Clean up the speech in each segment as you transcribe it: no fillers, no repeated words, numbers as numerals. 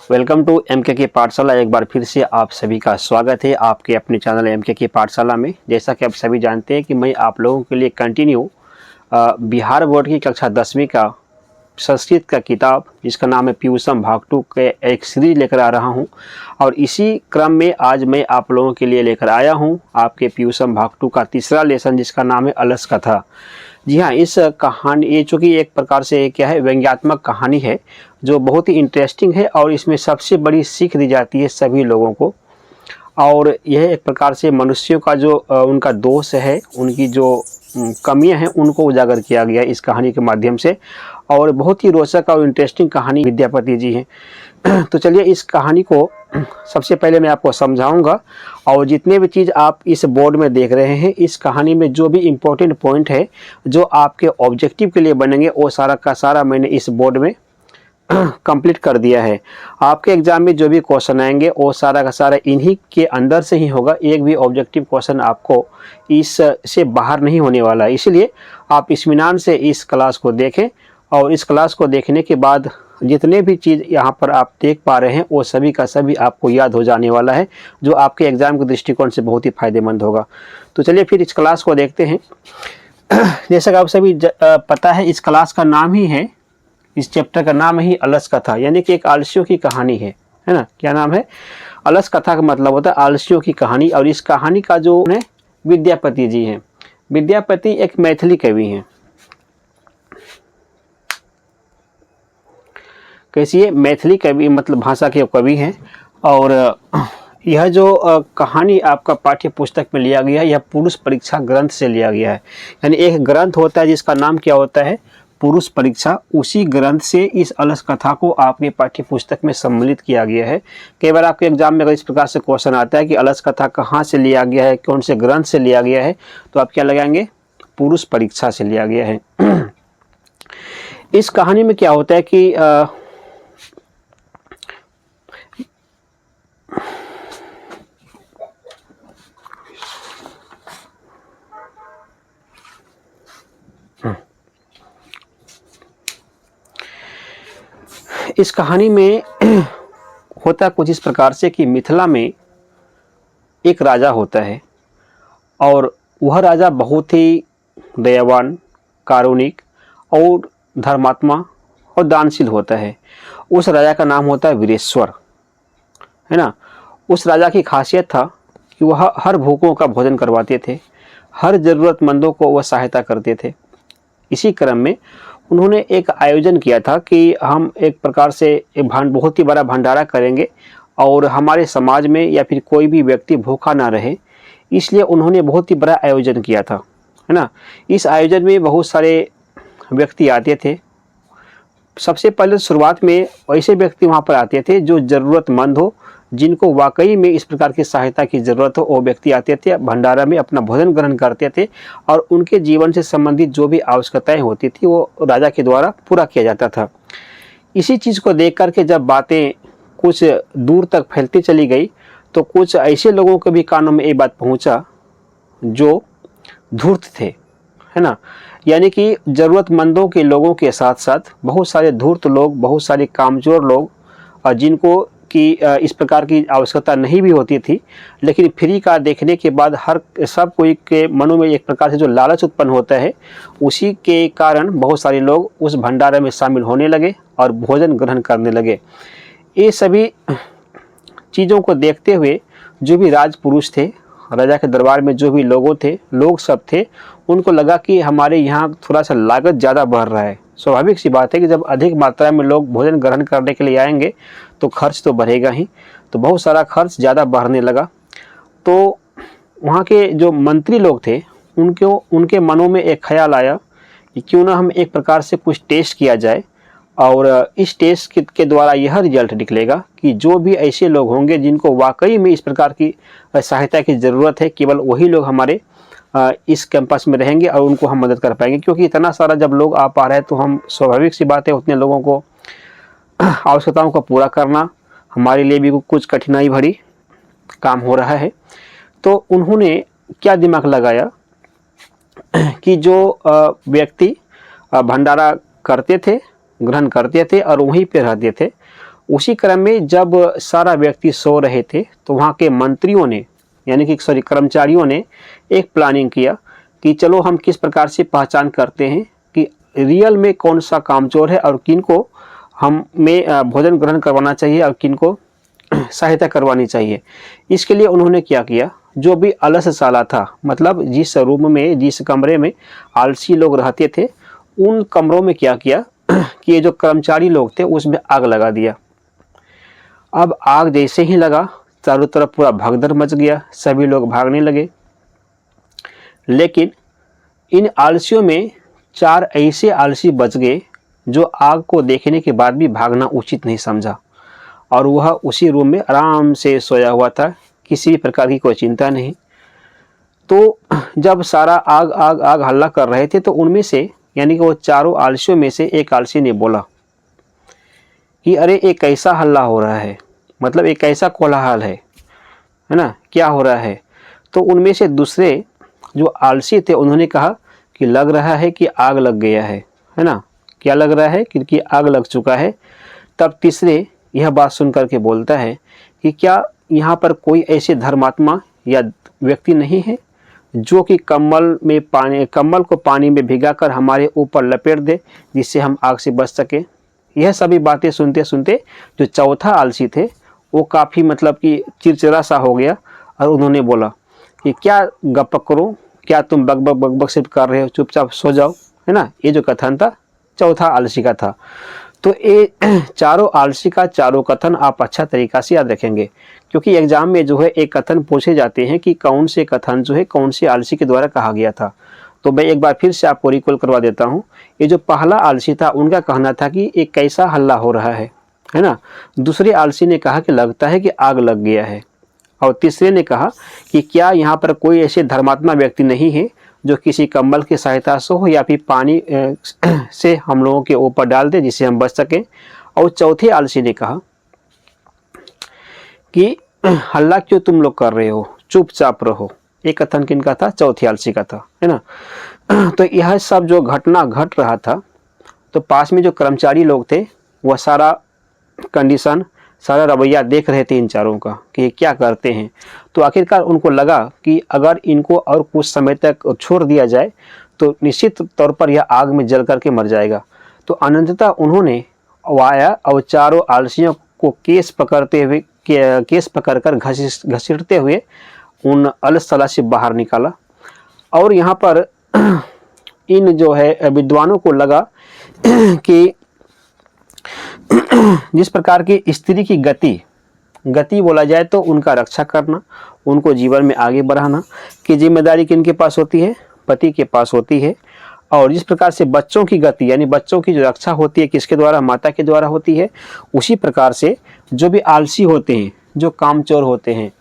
Welcome to MK की पाठशाला। एक बार फिर से आप सभी का स्वागत है आपके अपने चैनल एमके की पाठशाला में। जैसा कि आप सभी जानते हैं कि मैं आप लोगों के लिए कंटिन्यू बिहार बोर्ड की कक्षा 10वीं का संस्कृत का किताब जिसका नाम है पीयूषम भाग 2 के एक सीरीज लेकर आ रहा हूं। और इसी क्रम में आज मैं आप लोगों के लिए लेकर आया हूं आपके पीयूषम भाग 2 का तीसरा लेसन जिसका नाम है अलस कथा। जी हाँ, इस कहानी ये चूँकि एक प्रकार से क्या है, व्यंग्यात्मक कहानी है जो बहुत ही इंटरेस्टिंग है और इसमें सबसे बड़ी सीख दी जाती है सभी लोगों को। और यह एक प्रकार से मनुष्यों का जो उनका दोष है, उनकी जो कमियां हैं उनको उजागर किया गया इस कहानी के माध्यम से। और बहुत ही रोचक और इंटरेस्टिंग कहानी विद्यापति जी हैं। तो चलिए इस कहानी को सबसे पहले मैं आपको समझाऊंगा और जितने भी चीज़ आप इस बोर्ड में देख रहे हैं, इस कहानी में जो भी इम्पोर्टेंट पॉइंट है जो आपके ऑब्जेक्टिव के लिए बनेंगे वो सारा का सारा मैंने इस बोर्ड में कंप्लीट कर दिया है। आपके एग्जाम में जो भी क्वेश्चन आएंगे वो सारा का सारा इन्हीं के अंदर से ही होगा। एक भी ऑब्जेक्टिव क्वेश्चन आपको इस से बाहर नहीं होने वाला है। इसलिए आप इत्मीनान से इस क्लास को देखें और इस क्लास को देखने के बाद जितने भी चीज़ यहाँ पर आप देख पा रहे हैं वो सभी का सभी आपको याद हो जाने वाला है, जो आपके एग्ज़ाम के दृष्टिकोण से बहुत ही फायदेमंद होगा। तो चलिए फिर इस क्लास को देखते हैं। जैसा कि आप सभी पता है, इस क्लास का नाम ही है, इस चैप्टर का नाम ही अलस कथा, यानी कि एक आलसियों की कहानी है ना। क्या नाम है? अलस कथा का मतलब होता है आलसियों की कहानी। और इस कहानी का जो है विद्यापति जी हैं। विद्यापति एक मैथिली कवि हैं। कैसी है? मैथिली कवि, मतलब भाषा के कवि हैं। और यह जो कहानी आपका पाठ्य पुस्तक में लिया गया है, यह पुरुष परीक्षा ग्रंथ से लिया गया है। यानी एक ग्रंथ होता है जिसका नाम क्या होता है? पुरुष परीक्षा। उसी ग्रंथ से इस अलस कथा को आपके पाठ्य पुस्तक में सम्मिलित किया गया है। कई बार आपके एग्जाम में अगर इस प्रकार से क्वेश्चन आता है कि अलस कथा कहाँ से लिया गया है, कौन से ग्रंथ से लिया गया है, तो आप क्या लगाएंगे? पुरुष परीक्षा से लिया गया है। इस कहानी में क्या होता है कि इस कहानी में होता कुछ इस प्रकार से कि मिथिला में एक राजा होता है और वह राजा बहुत ही दयावान, कारुणिक और धर्मात्मा और दानशील होता है। उस राजा का नाम होता है वीरेश्वर, है ना। उस राजा की खासियत था कि वह हर भूखों का भोजन करवाते थे, हर ज़रूरतमंदों को वह सहायता करते थे। इसी क्रम में उन्होंने एक आयोजन किया था कि हम एक प्रकार से एक बहुत ही बड़ा भंडारा करेंगे और हमारे समाज में या फिर कोई भी व्यक्ति भूखा ना रहे, इसलिए उन्होंने बहुत ही बड़ा आयोजन किया था, है ना। इस आयोजन में बहुत सारे व्यक्ति आते थे। सबसे पहले शुरुआत में ऐसे व्यक्ति वहाँ पर आते थे जो ज़रूरतमंद हो, जिनको वाकई में इस प्रकार की सहायता की ज़रूरत हो, वो व्यक्ति आते थे, भंडारा में अपना भोजन ग्रहण करते थे और उनके जीवन से संबंधित जो भी आवश्यकताएं होती थी वो राजा के द्वारा पूरा किया जाता था। इसी चीज़ को देख कर के जब बातें कुछ दूर तक फैलती चली गई तो कुछ ऐसे लोगों के भी कानों में ये बात पहुँचा जो धूर्त थे, है ना। यानी कि ज़रूरतमंदों के लोगों के साथ साथ बहुत सारे धूर्त लोग, बहुत सारे कामचोर लोग, जिनको कि इस प्रकार की आवश्यकता नहीं भी होती थी, लेकिन फ्री का देखने के बाद हर सब कोई के मनों में एक प्रकार से जो लालच उत्पन्न होता है, उसी के कारण बहुत सारे लोग उस भंडारे में शामिल होने लगे और भोजन ग्रहण करने लगे। ये सभी चीज़ों को देखते हुए जो भी राजपुरुष थे, राजा के दरबार में जो भी लोग सब थे, उनको लगा कि हमारे यहाँ थोड़ा सा लागत ज़्यादा बढ़ रहा है। स्वाभाविक सी बात है कि जब अधिक मात्रा में लोग भोजन ग्रहण करने के लिए आएंगे तो खर्च तो बढ़ेगा ही। तो बहुत सारा खर्च ज़्यादा बढ़ने लगा। तो वहाँ के जो मंत्री लोग थे उनके मनों में एक ख्याल आया कि क्यों ना हम एक प्रकार से कुछ टेस्ट किया जाए और इस टेस्ट के द्वारा यह रिजल्ट निकलेगा कि जो भी ऐसे लोग होंगे जिनको वाकई में इस प्रकार की सहायता की ज़रूरत है, केवल वही लोग हमारे इस कैंपस में रहेंगे और उनको हम मदद कर पाएंगे। क्योंकि इतना सारा जब लोग आ पा रहे हैं तो हम स्वाभाविक सी बात है उतने लोगों को आवश्यकताओं को पूरा करना हमारे लिए भी कुछ कठिनाई भरी काम हो रहा है। तो उन्होंने क्या दिमाग लगाया कि जो व्यक्ति भंडारा करते थे, ग्रहण करते थे और वहीं पे रहते थे, उसी क्रम में जब सारा व्यक्ति सो रहे थे तो वहाँ के मंत्रियों ने यानी कि कर्मचारियों ने एक प्लानिंग किया कि चलो हम किस प्रकार से पहचान करते हैं कि रियल में कौन सा कामचोर है और किन को हमें भोजन ग्रहण करवाना चाहिए और किन को सहायता करवानी चाहिए। इसके लिए उन्होंने क्या किया, जो भी अलसशाला था, मतलब जिस रूम में जिस कमरे में आलसी लोग रहते थे उन कमरों में क्या किया कि ये जो कर्मचारी लोग थे उसमें आग लगा दिया। अब आग जैसे ही लगा चारों तरफ पूरा भगदड़ मच गया, सभी लोग भागने लगे। लेकिन इन आलसियों में 4 ऐसे आलसी बच गए जो आग को देखने के बाद भी भागना उचित नहीं समझा और वह उसी रूम में आराम से सोया हुआ था, किसी भी प्रकार की कोई चिंता नहीं। तो जब सारा आग आग आग हल्ला कर रहे थे तो उनमें से यानी कि वो चारों आलसियों में से एक आलसी ने बोला कि अरे एक कैसा हल्ला हो रहा है, मतलब एक कैसा कोलाहल है ना, क्या हो रहा है। तो उनमें से दूसरे जो आलसी थे उन्होंने कहा कि लग रहा है कि आग लग गया है ना, क्या लग रहा है कि आग लग चुका है। तब तीसरे यह बात सुन करके बोलता है कि क्या यहाँ पर कोई ऐसे धर्मात्मा या व्यक्ति नहीं है जो कि कम्बल को पानी में भिगाकर हमारे ऊपर लपेट दे जिससे हम आग से बच सके। यह सभी बातें सुनते सुनते जो चौथा आलसी थे वो काफ़ी मतलब कि चिड़चिड़ा सा हो गया और उन्होंने बोला कि क्या गपक करो, क्या तुम बकबक सिर्फ कर रहे हो, चुपचाप सो जाओ, है ना। ये जो कथन था चौथा आलसी का था। तो ये चारों आलसी का चारों कथन आप अच्छा तरीका से याद रखेंगे, क्योंकि एग्जाम में जो है एक कथन पूछे जाते हैं कि कौन से कथन जो है कौन से आलसी के द्वारा कहा गया था। तो मैं एक बार फिर से आपको रिकॉल करवा देता हूँ। ये जो पहला आलसी था उनका कहना था कि एक कैसा हल्ला हो रहा है ना। दूसरे आलसी ने कहा कि लगता है कि आग लग गया है। और तीसरे ने कहा कि क्या यहाँ पर कोई ऐसे धर्मात्मा व्यक्ति नहीं है जो किसी कंबल की सहायता से हो या फिर पानी से हम लोगों के ऊपर डाल दे जिससे हम बच सकें। और चौथे आलसी ने कहा कि हल्ला क्यों तुम लोग कर रहे हो, चुपचाप रहो। एक कथन किनका था, चौथे आलसी का था, है ना। तो यह सब जो घटना घट रहा था तो पास में जो कर्मचारी लोग थे वह सारा कंडीशन सारा रवैया देख रहे थे इन चारों का कि ये क्या करते हैं। तो आखिरकार उनको लगा कि अगर इनको और कुछ समय तक छोड़ दिया जाए तो निश्चित तौर पर यह आग में जल करके मर जाएगा। तो अनंततः उन्होंने आया और चारों आलसियों को केस पकड़कर घसीटते हुए उन अलसतला से बाहर निकाला। और यहाँ पर इन जो है विद्वानों को लगा कि जिस प्रकार की स्त्री की गति बोला जाए तो उनका रक्षा करना, उनको जीवन में आगे बढ़ाना की जिम्मेदारी किनके पास होती है, पति के पास होती है। और जिस प्रकार से बच्चों की गति यानी बच्चों की जो रक्षा होती है किसके द्वारा, माता के द्वारा होती है। उसी प्रकार से जो भी आलसी होते हैं, जो कामचोर होते हैं,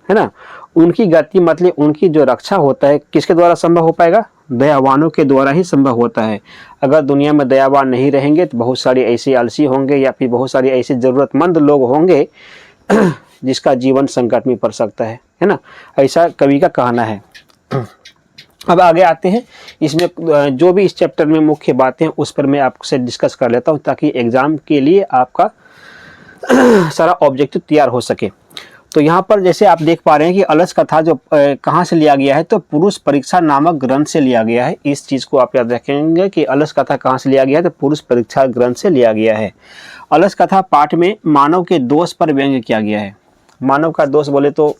है ना, उनकी गति मतलब उनकी जो रक्षा होता है किसके द्वारा संभव हो पाएगा, दयावानों के द्वारा ही संभव होता है। अगर दुनिया में दयावान नहीं रहेंगे तो बहुत सारे ऐसे आलसी होंगे या फिर बहुत सारे ऐसे ज़रूरतमंद लोग होंगे जिसका जीवन संकट में पड़ सकता है ना। ऐसा कवि का कहना है। अब आगे आते हैं, इसमें जो भी इस चैप्टर में मुख्य बातें हैं उस पर मैं आपसे डिस्कस कर लेता हूँ ताकि एग्ज़ाम के लिए आपका सारा ऑब्जेक्टिव तैयार हो सके। तो यहाँ पर जैसे आप देख पा रहे हैं कि अलस कथा जो कहाँ से लिया गया है, तो पुरुष परीक्षा नामक ग्रंथ से लिया गया है। इस चीज़ को आप याद रखेंगे कि अलस कथा कहाँ से लिया गया है, तो पुरुष परीक्षा ग्रंथ से लिया गया है। अलस कथा पाठ में मानव के दोष पर व्यंग्य किया गया है। मानव का दोष बोले तो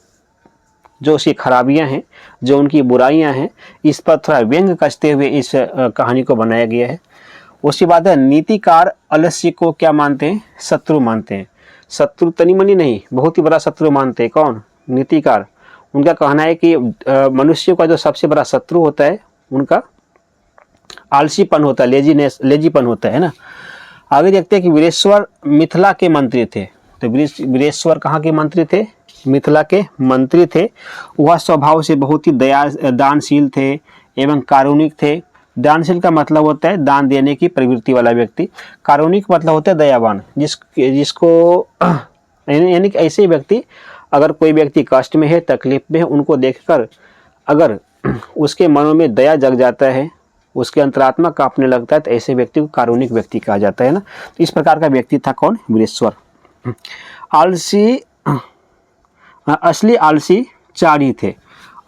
जो उसकी खराबियाँ हैं, जो उनकी बुराइयाँ हैं, इस पर थोड़ा व्यंग्य कसते हुए इस कहानी को बनाया गया है। उसके बाद है नीतिकार आलस्य को क्या मानते हैं, शत्रु मानते हैं। शत्रु तनी मनी नहीं, बहुत ही बड़ा शत्रु मानते हैं। कौन, नीतिकार। उनका कहना है कि मनुष्य का जो सबसे बड़ा शत्रु होता है उनका आलसीपन होता है, लेजीपन होता है ना। आगे देखते हैं कि वीरेश्वर मिथिला के मंत्री थे। तो वीरेश्वर कहाँ के मंत्री थे, मिथिला के मंत्री थे। वह स्वभाव से बहुत ही दानशील थे एवं कारुणिक थे। दानशील का मतलब होता है दान देने की प्रवृत्ति वाला व्यक्ति। कारुणिक मतलब होता है दयावान, जिसको यानी कि ऐसे व्यक्ति, अगर कोई व्यक्ति कष्ट में है, तकलीफ में है, उनको देखकर अगर उसके मनों में दया जग जाता है, उसके अंतरात्मा कांपने लगता है, तो ऐसे व्यक्ति को कारुणिक व्यक्ति कहा जाता है ना। तो इस प्रकार का व्यक्ति था कौन, वीरेश्वर। आलसी, असली आलसी 4 ही थे।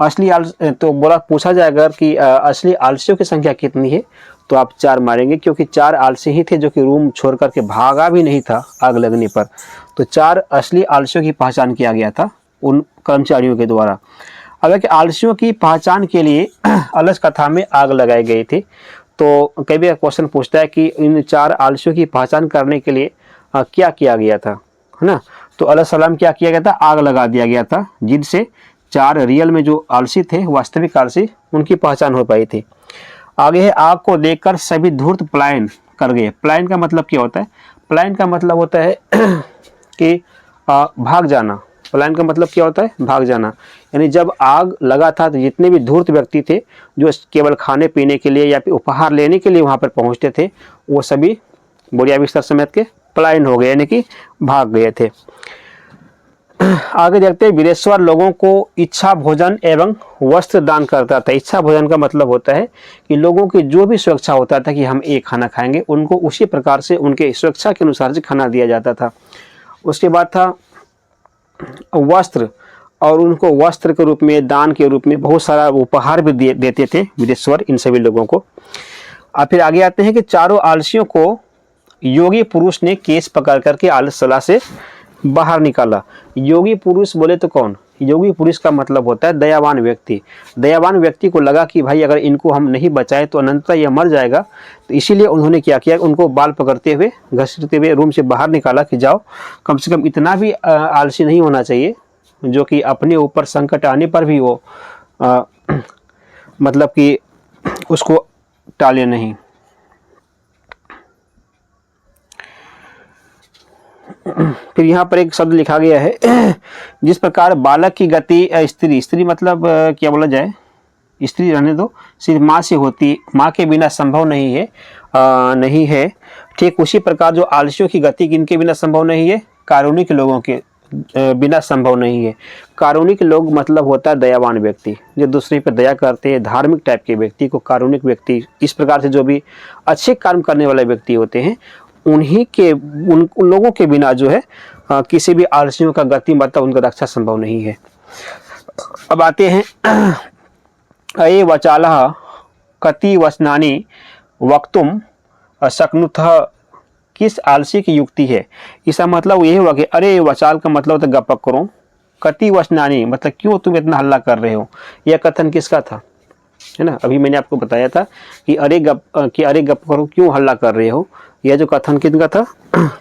असली आलसी तो बोला पूछा जाएगा कि असली आलसियों की संख्या कितनी है, तो आप 4 मारेंगे, क्योंकि 4 आलसी ही थे जो कि रूम छोड़ करके भागा भी नहीं था आग लगने पर। तो 4 असली आलसियों की पहचान किया गया था उन कर्मचारियों के द्वारा। हालांकि आलसियों की पहचान के लिए अलस कथा में आग लगाई गई थी। तो कई बार क्वेश्चन पूछता है कि इन 4 आलसियों की पहचान करने के लिए क्या किया गया था, है ना। तो अलैहिस्सलाम क्या किया गया था, आग लगा दिया गया था, जिनसे 4 रियल में जो आलसी थे, वास्तविक आलसी, उनकी पहचान हो पाई थी। आगे है, आग को देखकर सभी धूर्त पलायन कर गए। पलायन का मतलब क्या होता है? पलायन का मतलब होता है कि भाग जाना। पलायन का मतलब क्या होता है? भाग जाना। यानी जब आग लगा था तो जितने भी धूर्त व्यक्ति थे जो केवल खाने पीने के लिए या फिर उपहार लेने के लिए वहाँ पर पहुँचते थे, वो सभी बोरिया बिस्तर समेत के पलायन हो गए, यानी कि भाग गए थे। आगे देखते हैं, वीरेश्वर लोगों को इच्छा भोजन एवं वस्त्र दान करता था। इच्छा भोजन का मतलब होता है कि लोगों की जो भी सुरक्षा होता था कि हम एक खाना खाएंगे, उनको उसी प्रकार से उनके सुरक्षा के अनुसार से खाना दिया जाता था। उसके बाद था वस्त्र, और उनको वस्त्र के रूप में, दान के रूप में बहुत सारा उपहार भी देते थे वीरेश्वर इन सभी लोगों को। और फिर आगे आते हैं कि चारों आलसियों को योगी पुरुष ने केस पकड़ करके आलसला से बाहर निकाला। योगी पुरुष बोले तो कौन? योगी पुरुष का मतलब होता है दयावान व्यक्ति। दयावान व्यक्ति को लगा कि भाई अगर इनको हम नहीं बचाए तो अनंतता यह मर जाएगा, तो इसीलिए उन्होंने क्या किया, उनको बाल पकड़ते हुए, घसीटते हुए रूम से बाहर निकाला कि जाओ, कम से कम इतना भी आलसी नहीं होना चाहिए जो कि अपने ऊपर संकट आने पर भी वो मतलब कि उसको टाले नहीं। फिर यहाँ पर एक शब्द लिखा गया है, जिस प्रकार बालक की गति स्त्री, स्त्री मतलब क्या बोला जाए, स्त्री रहने दो, सिर्फ माँ से होती, माँ के बिना संभव नहीं है, नहीं है। ठीक उसी प्रकार जो आलसियों की गति किनके बिना संभव नहीं है? कारुणिक लोगों के बिना संभव नहीं है। कारुणिक लोग मतलब होता है दयावान व्यक्ति, जो दूसरे पर दया करते हैं, धार्मिक टाइप के व्यक्ति को कारुणिक व्यक्ति, इस प्रकार से जो भी अच्छे कर्म करने वाले व्यक्ति होते हैं, उन्हीं के उन लोगों के बिना जो है किसी भी आलसियों का गति मतलब उनका रक्षा संभव नहीं है। अब आते हैं, अये वचालः कति वचनानि वक्तुम शक्नुतः, किस आलसी की युक्ति है? इसका मतलब यही हुआ कि अरे वचाल का मतलब होता है गपक करो, कति वचनानि मतलब क्यों तुम इतना हल्ला कर रहे हो। यह कथन किसका था, है ना? अभी मैंने आपको बताया था कि अरे गप करो, क्यों हल्ला कर रहे हो। यह जो कथन किनका था?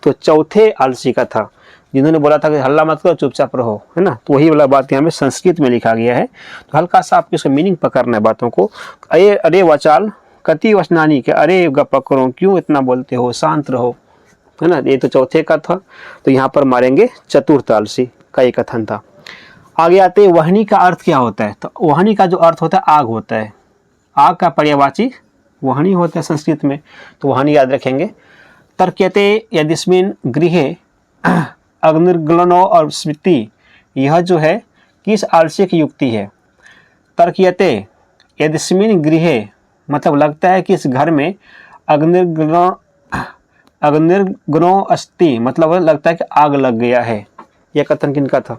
तो चौथे आलसी का था, जिन्होंने बोला था कि हल्ला मत करो, चुपचाप रहो, है ना। तो वही वाला बात यहाँ में संस्कृत में लिखा गया है। तो हल्का सा आपको इसका मीनिंग पकड़ना है बातों को। अरे वचाल कति वचनानी के, अरे गप करो, क्यों इतना बोलते हो, शांत रहो, है ना। ये तो चौथे का था, तो यहाँ पर मारेंगे चतुर्थ आलसी का ये कथन था। आगे आते हैं, वहनी का अर्थ क्या होता है? तो वहनी का जो अर्थ होता है आग होता है। आग का पर्यायवाची वहनी होता है संस्कृत में, तो वहनी याद रखेंगे। तर्क्यते यदिस्मिन् गृहे अग्निर्ग्लनो और स्मृति, यह जो है किस आलस्य की युक्ति है? तर्क्यते यदिस्मिन् गृहे मतलब लगता है कि इस घर में अग्निर्ग्नो अस्ति मतलब लगता है कि आग लग गया है। यह कथन किनका था?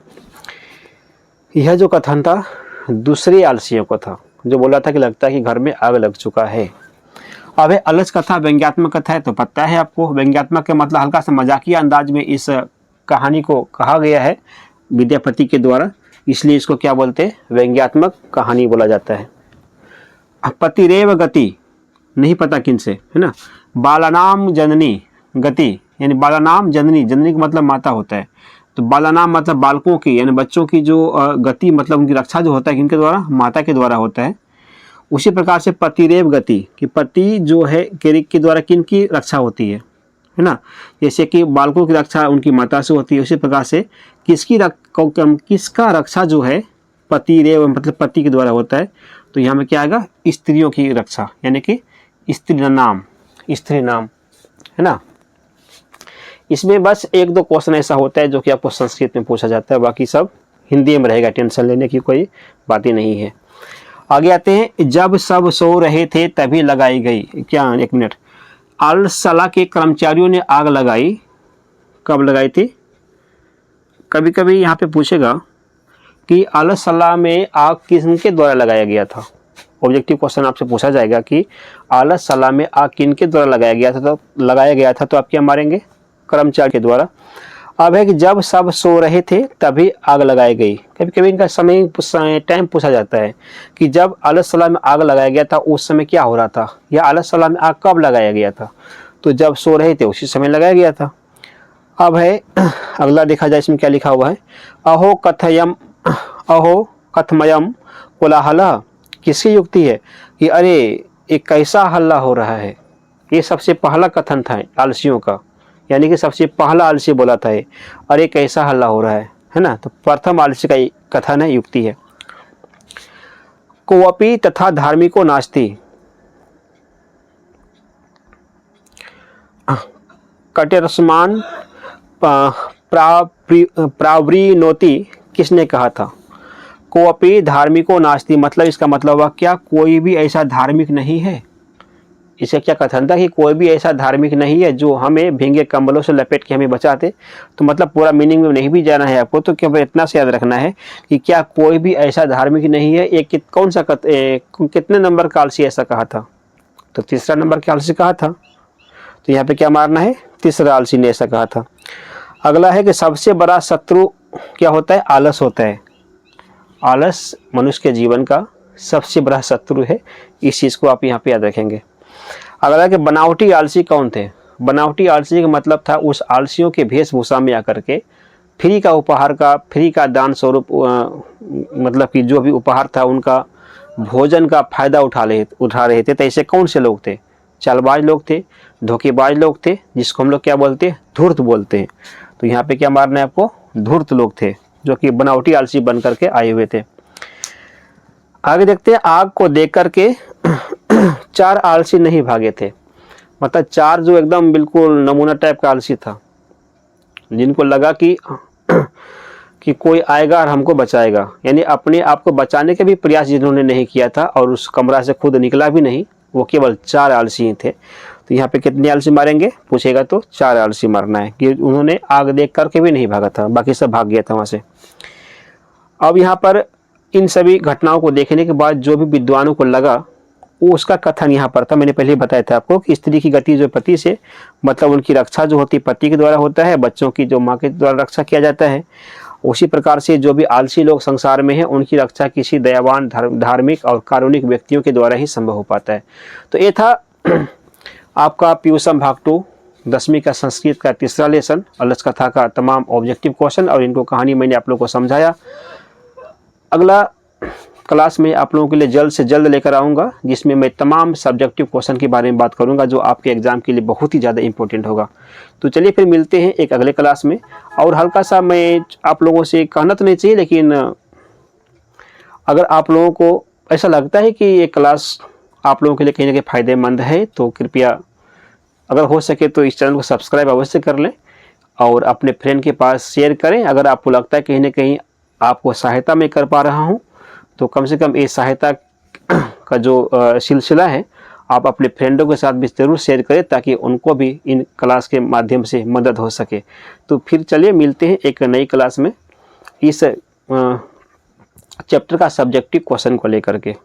यह जो कथन था दूसरे आलसियों को था, जो बोला था कि लगता है कि घर में आग लग चुका है। अब है अलस कथा, व्यंग्यात्मक कथा है, तो पता है आपको व्यंग्यात्मक के मतलब हल्का सा मजाकिया अंदाज में इस कहानी को कहा गया है विद्यापति के द्वारा, इसलिए इसको क्या बोलते हैं? व्यंग्यात्मक कहानी बोला जाता है। पतिरेव गति, नहीं पता किनसे, है ना। बालानाम जननी गति, यानी बालानाम जननी, जननी का मतलब माता होता है, तो बालानाम मतलब बालकों की, यानी बच्चों की जो गति मतलब उनकी रक्षा जो होता है किनके द्वारा? माता के द्वारा होता है। उसी प्रकार से पतिरेव गति, कि पति जो है के द्वारा किन की रक्षा होती है ना। जैसे कि बालकों की रक्षा उनकी माता से होती है, उसी प्रकार से किसका रक्षा जो है पतिरेव मतलब पति के द्वारा होता है। तो यहाँ में क्या आएगा? स्त्रियों की रक्षा, यानी कि स्त्री नाम, है ना। इसमें बस एक दो क्वेश्चन ऐसा होता है जो कि आपको संस्कृत में पूछा जाता है, बाकी सब हिंदी में रहेगा, टेंशन लेने की कोई बात ही नहीं है। आगे आते हैं, जब सब सो रहे थे तभी लगाई गई, क्या, एक मिनट, अलसला के कर्मचारियों ने आग लगाई, कब लगाई थी? कभी कभी यहाँ पे पूछेगा कि आलस सलाह में आग किसके द्वारा लगाया गया था। ऑब्जेक्टिव क्वेश्चन आपसे पूछा जाएगा कि आलस सलाह में आग किनके द्वारा लगाया गया था, तो आप क्या मारेंगे? कर्मचारी के द्वारा। अब है कि जब सब सो रहे थे तभी आग लगाई गई। कभी कभी इनका समय टाइम पूछा जाता है कि जब आलस सलाह में आग लगाया गया था उस समय क्या हो रहा था, या आलस सलाह में आग कब लगाया गया था। तो जब सो रहे थे उसी समय लगाया गया था। अब है अगला देखा जाए, इसमें क्या लिखा हुआ है। अहो कथमयम कोलाहला, किसकी युक्ति है कि अरे एक कैसा हल्ला हो रहा है। ये सबसे पहला कथन था आलसियों का, यानी कि सबसे पहला आलसी बोला था ये, अरे कैसा हल्ला हो रहा है ना। तो प्रथम आलसी का कथन है, युक्ति है। कोअपि तथा धार्मिको नास्ति, कटेरसमान प्रावृणोति, किसने कहा था। कोअपि धार्मिको नास्ति, मतलब इसका मतलब हुआ क्या, कोई भी ऐसा धार्मिक नहीं है। इसे क्या कथन था कि कोई भी ऐसा धार्मिक नहीं है जो हमें भींगे कंबलों से लपेट के हमें बचाते। तो मतलब पूरा मीनिंग में नहीं भी जाना है आपको, तो केवल इतना से याद रखना है कि क्या कोई भी ऐसा धार्मिक नहीं है। एक कौन सा कितने नंबर का आलसी ऐसा कहा था, तो तीसरा नंबर का आलसी कहा था। तो यहाँ पे क्या मारना है, तीसरा आलसी ने ऐसा कहा था। अगला है कि सबसे बड़ा शत्रु क्या होता है, आलस होता है। आलस मनुष्य के जीवन का सबसे बड़ा शत्रु है, इस चीज़ को आप यहाँ पे याद रखेंगे। अगला कि बनावटी आलसी कौन थे। बनावटी आलसी का मतलब था उस आलसियों के वेशभूषा में आकर के फ्री का उपहार का, फ्री का दान स्वरूप, मतलब कि जो भी उपहार था उनका भोजन का फायदा उठा रहे थे। तो ऐसे कौन से लोग थे, चालबाज लोग थे, धोखेबाज लोग थे, जिसको हम लोग क्या बोलते हैं, धूर्त बोलते हैं। तो यहाँ पे क्या मारना है आपको, धूर्त लोग थे जो कि बनावटी आलसी बन करके आए हुए थे। आगे देखते हैं, आग को देख करके 4 आलसी नहीं भागे थे। मतलब 4 जो एकदम बिल्कुल नमूना टाइप का आलसी था, जिनको लगा कि कोई आएगा और हमको बचाएगा, यानी अपने आप को बचाने के भी प्रयास जिन्होंने नहीं किया था और उस कमरा से खुद निकला भी नहीं, वो केवल 4 आलसी थे। तो यहाँ पे कितने आलसी मारेंगे पूछेगा तो 4 आलसी मारना है, कि उन्होंने आग देख करके भी नहीं भागा था, बाकी सब भाग गया था वहाँ से। अब यहाँ पर इन सभी घटनाओं को देखने के बाद जो भी विद्वानों को लगा, वो उसका कथन यहाँ पर था। मैंने पहले बताया था आपको कि स्त्री की गति जो पति से, मतलब उनकी रक्षा जो होती है पति के द्वारा होता है, बच्चों की जो माँ के द्वारा रक्षा किया जाता है, उसी प्रकार से जो भी आलसी लोग संसार में हैं उनकी रक्षा किसी दयावान धार्मिक और कारुणिक व्यक्तियों के द्वारा ही संभव हो पाता है। तो ये था आपका पीयूषम भाग 2 10वीं का संस्कृत का तीसरा लेसन, अलस कथा का तमाम ऑब्जेक्टिव क्वेश्चन और इनको कहानी मैंने आप लोगों को समझाया। अगला क्लास में आप लोगों के लिए जल्द से जल्द लेकर आऊँगा, जिसमें मैं तमाम सब्जेक्टिव क्वेश्चन के बारे में बात करूँगा जो आपके एग्जाम के लिए बहुत ही ज़्यादा इंपॉर्टेंट होगा। तो चलिए फिर मिलते हैं एक अगले क्लास में। और हल्का सा मैं आप लोगों से कहना तो नहीं चाहिए, लेकिन अगर आप लोगों को ऐसा लगता है कि ये क्लास आप लोगों के लिए कहीं ना कहीं फ़ायदेमंद है, तो कृपया अगर हो सके तो इस चैनल को सब्सक्राइब अवश्य कर लें और अपने फ्रेंड के पास शेयर करें। अगर आपको लगता है कहीं ना कहीं आपको सहायता मैं कर पा रहा हूँ, तो कम से कम इस सहायता का जो सिलसिला है आप अपने फ्रेंडों के साथ भी ज़रूर शेयर करें, ताकि उनको भी इन क्लास के माध्यम से मदद हो सके। तो फिर चलिए मिलते हैं एक नई क्लास में इस चैप्टर का सब्जेक्टिव क्वेश्चन को लेकर के।